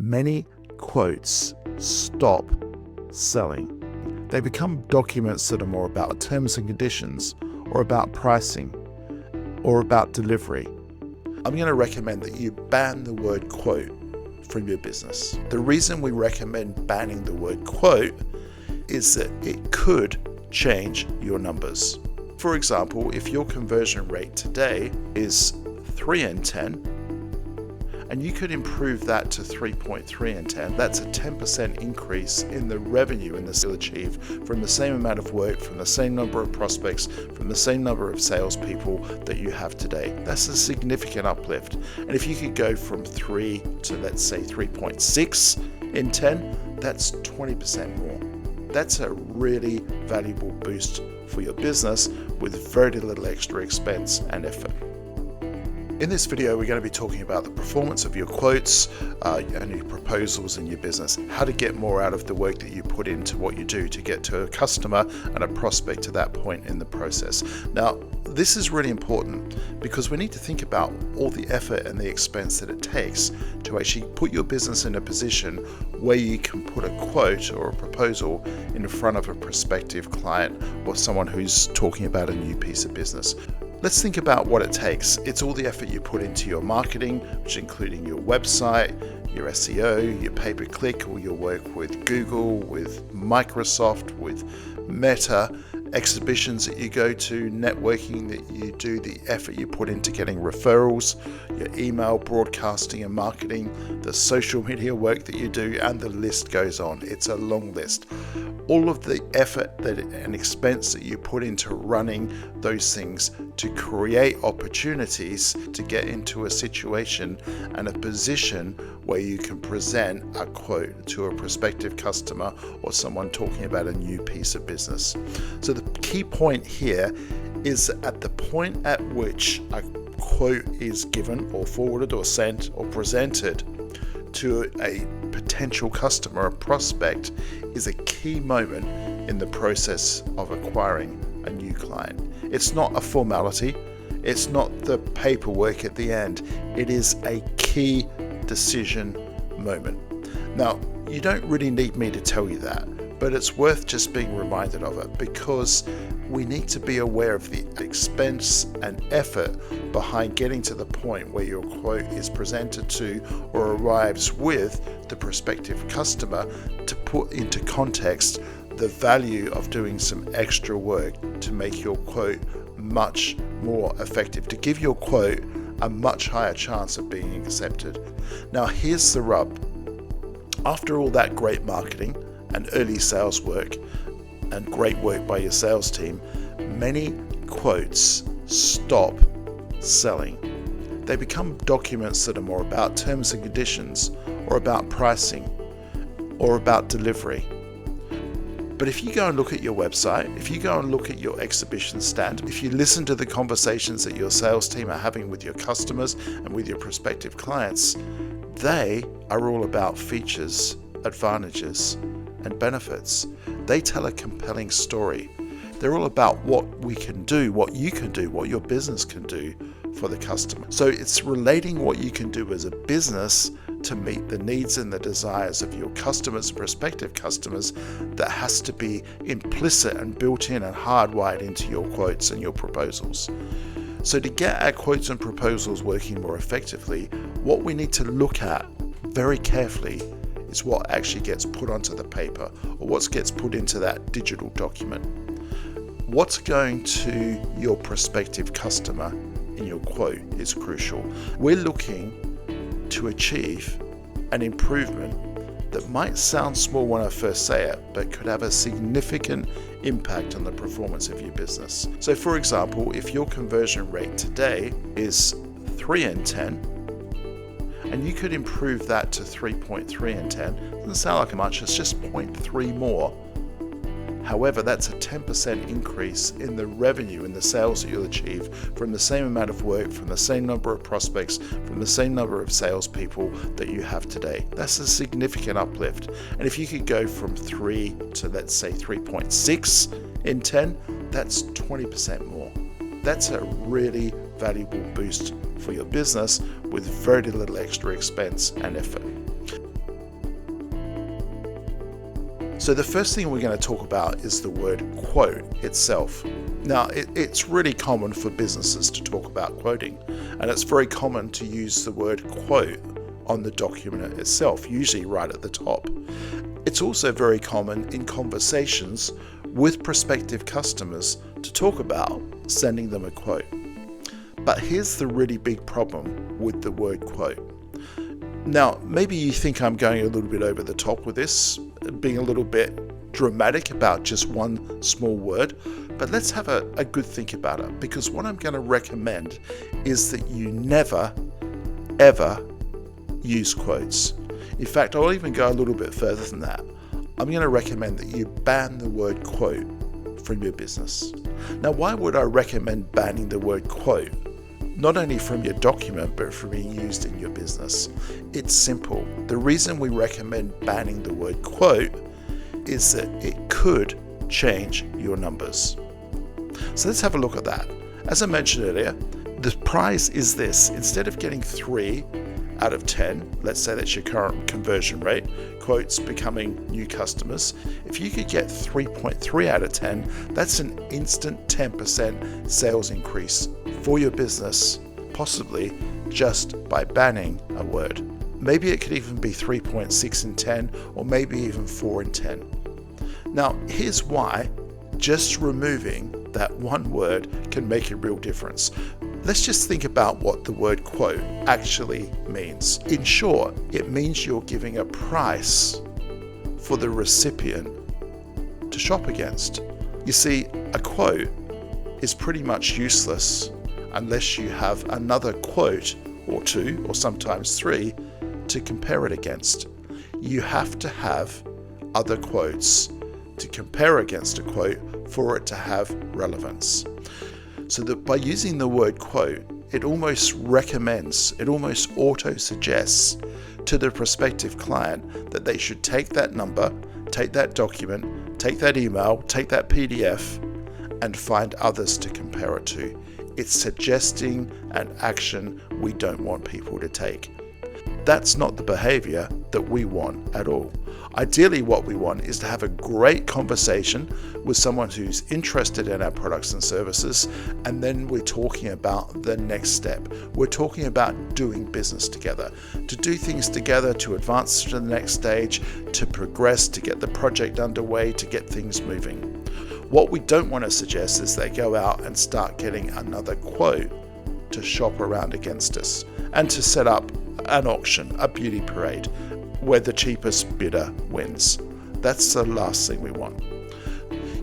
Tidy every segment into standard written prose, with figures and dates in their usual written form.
Many quotes stop selling. They become documents that are more about terms and conditions, or about pricing, or about delivery. I'm going to recommend that you ban the word quote from your business. The reason we recommend banning the word quote is that it could change your numbers. For example, if your conversion rate today is 3 in 10, and you could improve that to 3.3 in 10, that's a 10% increase in the revenue in the sale achieved from the same amount of work, from the same number of prospects, from the same number of salespeople that you have today. That's a significant uplift. And if you could go from 3 to, let's say, 3.6 in 10, that's 20% more. That's a really valuable boost for your business with very little extra expense and effort. In this video, we're going to be talking about the performance of your quotes and your proposals in your business, how to get more out of the work that you put into what you do to get to a customer and a prospect to that point in the process. Now, this is really important because we need to think about all the effort and the expense that it takes to actually put your business in a position where you can put a quote or a proposal in front of a prospective client or someone who's talking about a new piece of business. Let's think about what it takes. It's all the effort you put into your marketing, which including your website, your SEO, your pay-per-click, or your work with Google, with Microsoft, with Meta, exhibitions that you go to, networking that you do, the effort you put into getting referrals, your email broadcasting and marketing, the social media work that you do, and the list goes on. It's a long list. All of the effort and expense that you put into running those things to create opportunities to get into a situation and a position where you can present a quote to a prospective customer or someone talking about a new piece of business. So the key point here is at the point at which a quote is given or forwarded or sent or presented to a potential customer, a prospect, is a key moment in the process of acquiring a new client. It's not a formality. It's not the paperwork at the end. It is a key decision moment. Now, you don't really need me to tell you that, but it's worth just being reminded of it because we need to be aware of the expense and effort behind getting to the point where your quote is presented to or arrives with the prospective customer to put into context the value of doing some extra work to make your quote much more effective, to give your quote a much higher chance of being accepted. Now, here's the rub. After all that great marketing and early sales work and great work by your sales team, many quotes stop selling. They become documents that are more about terms and conditions, or about pricing, or about delivery. But if you go and look at your website, if you go and look at your exhibition stand, if you listen to the conversations that your sales team are having with your customers and with your prospective clients, they are all about features, advantages, and benefits. They tell a compelling story. They're all about what we can do, what you can do, what your business can do for the customer. So it's relating what you can do as a business to meet the needs and the desires of your customers and prospective customers that has to be implicit and built in and hardwired into your quotes and your proposals. So to get our quotes and proposals working more effectively, what we need to look at very carefully is what actually gets put onto the paper or what gets put into that digital document. What's going to your prospective customer in your quote is crucial. We're looking to achieve an improvement that might sound small when I first say it, but could have a significant impact on the performance of your business. So for example, if your conversion rate today is 3 in 10, and you could improve that to 3.3 in 10, doesn't sound like much, it's just 0.3 more. However, that's a 10% increase in the revenue in the sales that you'll achieve from the same amount of work, from the same number of prospects, from the same number of salespeople that you have today. That's a significant uplift. And if you could go from 3 to, let's say, 3.6 in 10, that's 20% more. That's a really valuable boost for your business with very little extra expense and effort. So the first thing we're going to talk about is the word quote itself. Now, it's really common for businesses to talk about quoting, and it's very common to use the word quote on the document itself, usually right at the top. It's also very common in conversations with prospective customers to talk about sending them a quote. But here's the really big problem with the word quote. Now, maybe you think I'm going a little bit over the top with this, being a little bit dramatic about just one small word, but let's have a good think about it, because what I'm going to recommend is that you never, ever use quotes. In fact, I'll even go a little bit further than that. I'm going to recommend that you ban the word quote from your business. Now, why would I recommend banning the word quote? Not only from your document, but from being used in your business. It's simple. The reason we recommend banning the word quote is that it could change your numbers. So let's have a look at that. As I mentioned earlier, the prize is this. Instead of getting 3 out of 10, let's say that's your current conversion rate, quotes becoming new customers, if you could get 3.3 out of 10, that's an instant 10% sales increase for your business, possibly just by banning a word. Maybe it could even be 3.6 in 10, or maybe even 4 in 10. Now, here's why just removing that one word can make a real difference. Let's just think about what the word quote actually means. In short, it means you're giving a price for the recipient to shop against. You see, a quote is pretty much useless unless you have another quote or 2, or sometimes 3, to compare it against. You have to have other quotes to compare against a quote for it to have relevance. So that by using the word quote, it almost recommends, it almost auto-suggests to the prospective client that they should take that number, take that document, take that email, take that PDF, and find others to compare it to. It's suggesting an action we don't want people to take. That's not the behavior that we want at all. Ideally, what we want is to have a great conversation with someone who's interested in our products and services, and then we're talking about the next step. We're talking about doing business together, to do things together, to advance to the next stage, to progress, to get the project underway, to get things moving. What we don't want to suggest is they go out and start getting another quote to shop around against us, and to set up an auction, a beauty parade, where the cheapest bidder wins. That's the last thing we want.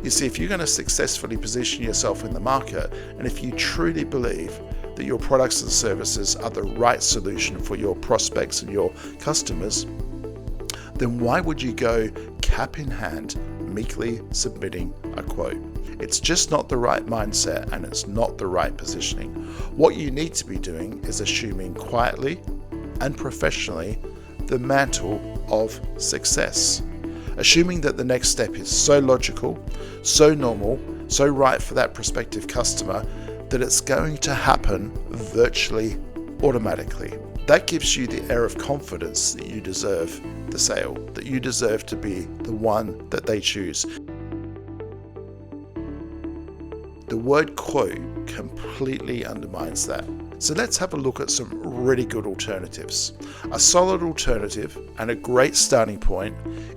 You see, if you're going to successfully position yourself in the market, and if you truly believe that your products and services are the right solution for your prospects and your customers, then why would you go cap in hand, meekly submitting a quote? It's just not the right mindset, and it's not the right positioning. What you need to be doing is assuming quietly and professionally the mantle of success. Assuming that the next step is so logical, so normal, so right for that prospective customer that it's going to happen virtually automatically. That gives you the air of confidence that you deserve the sale, that you deserve to be the one that they choose. The word quote completely undermines that. So let's have a look at some really good alternatives. A solid alternative and a great starting point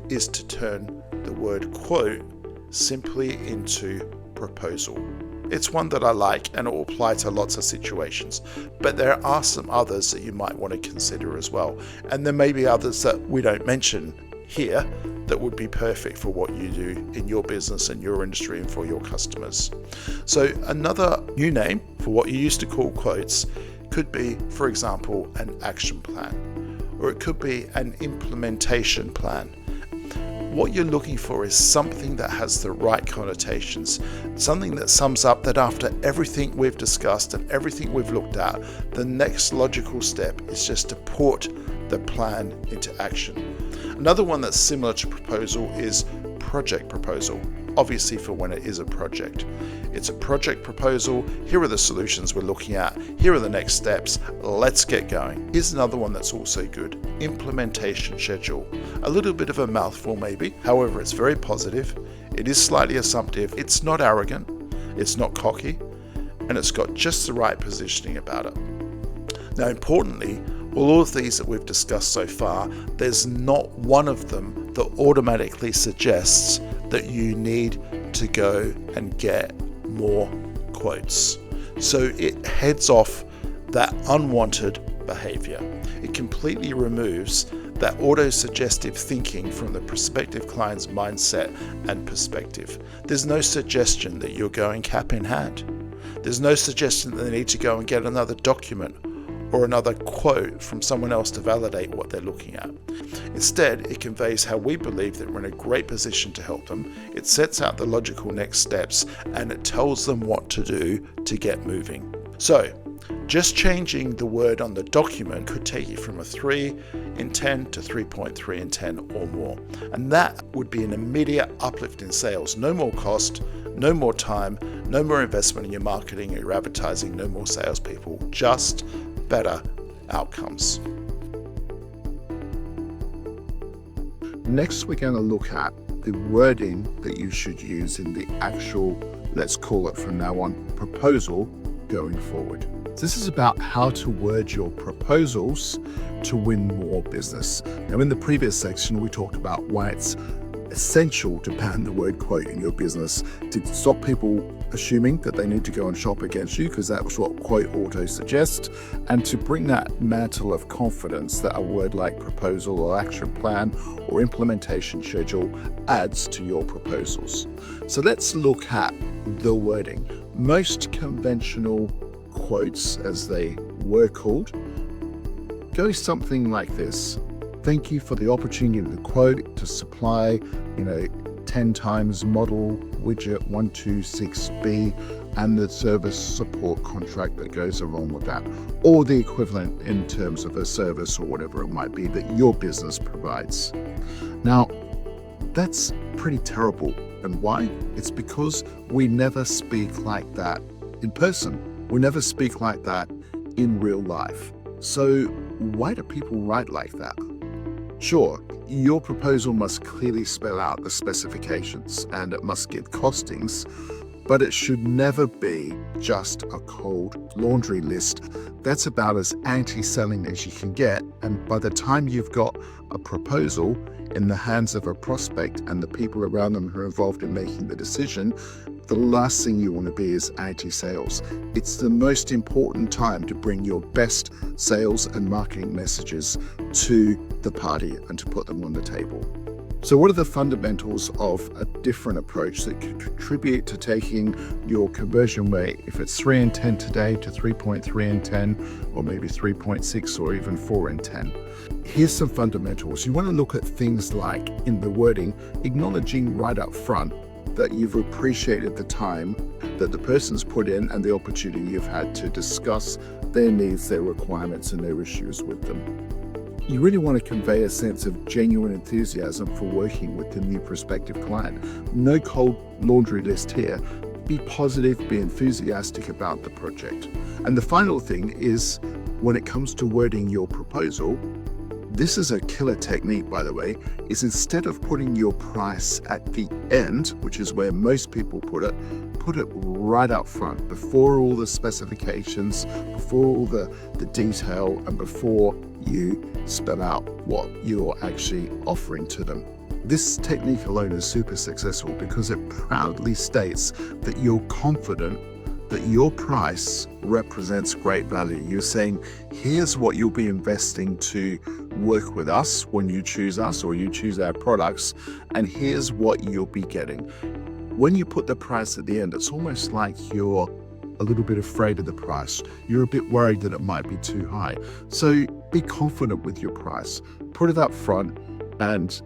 is to turn the word quote simply into proposal. It's one that I like, and it will apply to lots of situations, but there are some others that you might want to consider as well. And there may be others that we don't mention here that would be perfect for what you do in your business and your industry and for your customers. So another new name for what you used to call quotes could be, for example, an action plan, or it could be an implementation plan. What you're looking for is something that has the right connotations, something that sums up that after everything we've discussed and everything we've looked at, the next logical step is just to put the plan into action. Another one that's similar to proposal is project proposal. obviously for when it is a project. It's a project proposal. Here are the solutions we're looking at. Here are the next steps. Let's get going. Here's another one that's also good. Implementation schedule. A little bit of a mouthful maybe. However, it's very positive. It is slightly assumptive. It's not arrogant. It's not cocky. And it's got just the right positioning about it. Now, importantly, all of these that we've discussed so far, there's not one of them that automatically suggests that you need to go and get more quotes. So it heads off that unwanted behavior. It completely removes that auto-suggestive thinking from the prospective client's mindset and perspective. There's no suggestion that you're going cap in hand. There's no suggestion that they need to go and get another document or another quote from someone else to validate what they're looking at. Instead, it conveys how we believe that we're in a great position to help them. It sets out the logical next steps and it tells them what to do to get moving. So, just changing the word on the document could take you from a 3 in 10 to 3.3 in 10 or more. And that would be an immediate uplift in sales. No more cost, no more time, no more investment in your marketing or your advertising, no more salespeople, just better outcomes. Next, we're going to look at the wording that you should use in the actual, let's call it from now on, proposal going forward. This is about how to word your proposals to win more business. Now, in the previous section, we talked about why it's essential to ban the word quote in your business to stop people assuming that they need to go and shop against you, because that's what quote auto suggests, and to bring that mantle of confidence that a word like proposal or action plan or implementation schedule adds to your proposals. So let's look at the wording. Most conventional quotes, as they were called, go something like this. Thank you for the opportunity to quote to supply, 10 times model widget 126B and the service support contract that goes along with that, or the equivalent in terms of a service or whatever it might be that your business provides. Now, that's pretty terrible. And why? It's because we never speak like that in person. We never speak like that in real life. So why do people write like that? Sure, your proposal must clearly spell out the specifications and it must give costings, but it should never be just a cold laundry list. That's about as anti-selling as you can get, and by the time you've got a proposal in the hands of a prospect and the people around them who are involved in making the decision, the last thing you want to be is anti-sales. It's the most important time to bring your best sales and marketing messages to the party and to put them on the table. So what are the fundamentals of a different approach that could contribute to taking your conversion rate, if it's 3 in 10 today, to 3.3 in 10, or maybe 3.6 or even 4 in 10? Here's some fundamentals. You want to look at things like, in the wording, acknowledging right up front that you've appreciated the time that the person's put in and the opportunity you've had to discuss their needs, their requirements, and their issues with them. You really want to convey a sense of genuine enthusiasm for working with the new prospective client. No cold laundry list here. Be positive, be enthusiastic about the project. And the final thing is, when it comes to wording your proposal, this is a killer technique, by the way, is instead of putting your price at the end, which is where most people put it right up front, before all the specifications, before all the detail, and before you spell out what you're actually offering to them. This technique alone is super successful because it proudly states that you're confident that your price represents great value. You're saying, here's what you'll be investing to work with us when you choose us or you choose our products, and here's what you'll be getting. When you put the price at the end, it's almost like you're a little bit afraid of the price. You're a bit worried that it might be too high. So be confident with your price. Put it up front and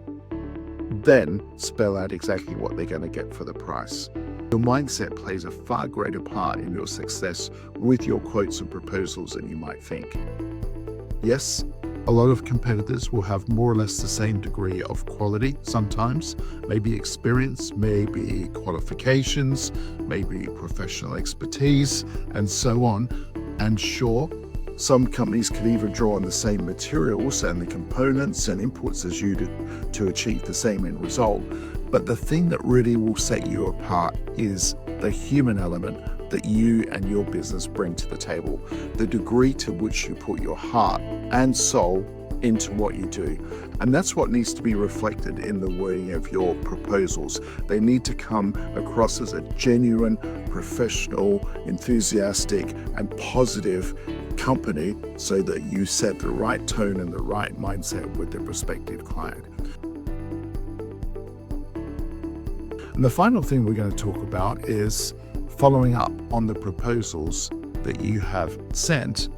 then spell out exactly what they're going to get for the price. Your mindset plays a far greater part in your success with your quotes and proposals than you might think. Yes, A lot of competitors will have more or less the same degree of quality sometimes, maybe experience, maybe qualifications, maybe professional expertise, and so on. And sure, some companies can even draw on the same materials and the components and inputs as you do to achieve the same end result. But the thing that really will set you apart is the human element that you and your business bring to the table, the degree to which you put your heart and soul into what you do. And that's what needs to be reflected in the wording of your proposals. They need to come across as a genuine, professional, enthusiastic, and positive company so that you set the right tone and the right mindset with the prospective client. And the final thing we're going to talk about is following up on the proposals that you have sent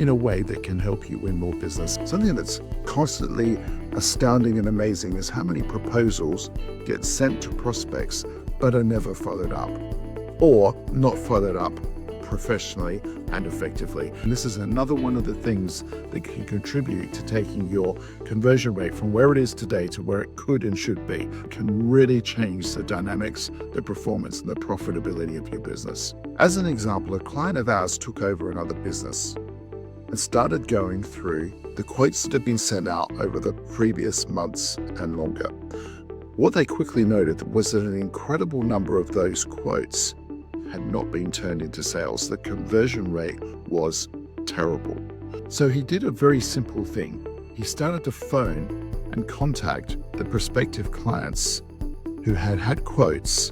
in a way that can help you win more business. Something that's constantly astounding and amazing is how many proposals get sent to prospects but are never followed up, or not followed up professionally and effectively. And this is another one of the things that can contribute to taking your conversion rate from where it is today to where it could and should be. It can really change the dynamics, the performance, and the profitability of your business. As an example, a client of ours took over another business and started going through the quotes that had been sent out over the previous months and longer. What they quickly noted was that an incredible number of those quotes had not been turned into sales. The conversion rate was terrible. So he did a very simple thing. He started to phone and contact the prospective clients who had had quotes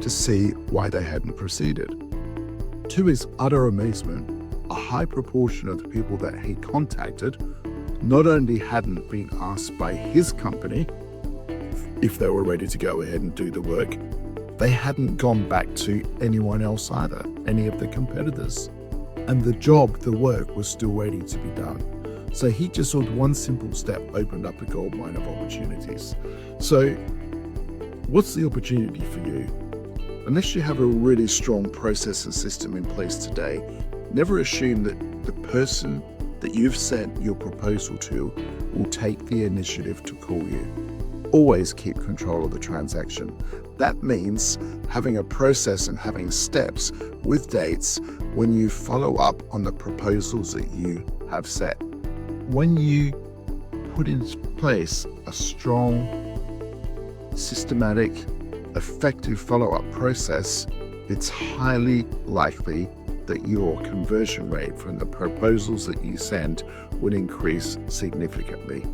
to see why they hadn't proceeded. To his utter amazement, a high proportion of the people that he contacted not only hadn't been asked by his company if they were ready to go ahead and do the work, they hadn't gone back to anyone else either, any of the competitors. And the work was still waiting to be done. So he just with one simple step opened up a goldmine of opportunities. So what's the opportunity for you? Unless you have a really strong process and system in place today, never assume that the person that you've sent your proposal to will take the initiative to call you. Always keep control of the transaction. That means having a process and having steps with dates when you follow up on the proposals that you have set. When you put in place a strong, systematic, effective follow-up process, it's highly likely that your conversion rate from the proposals that you send would increase significantly.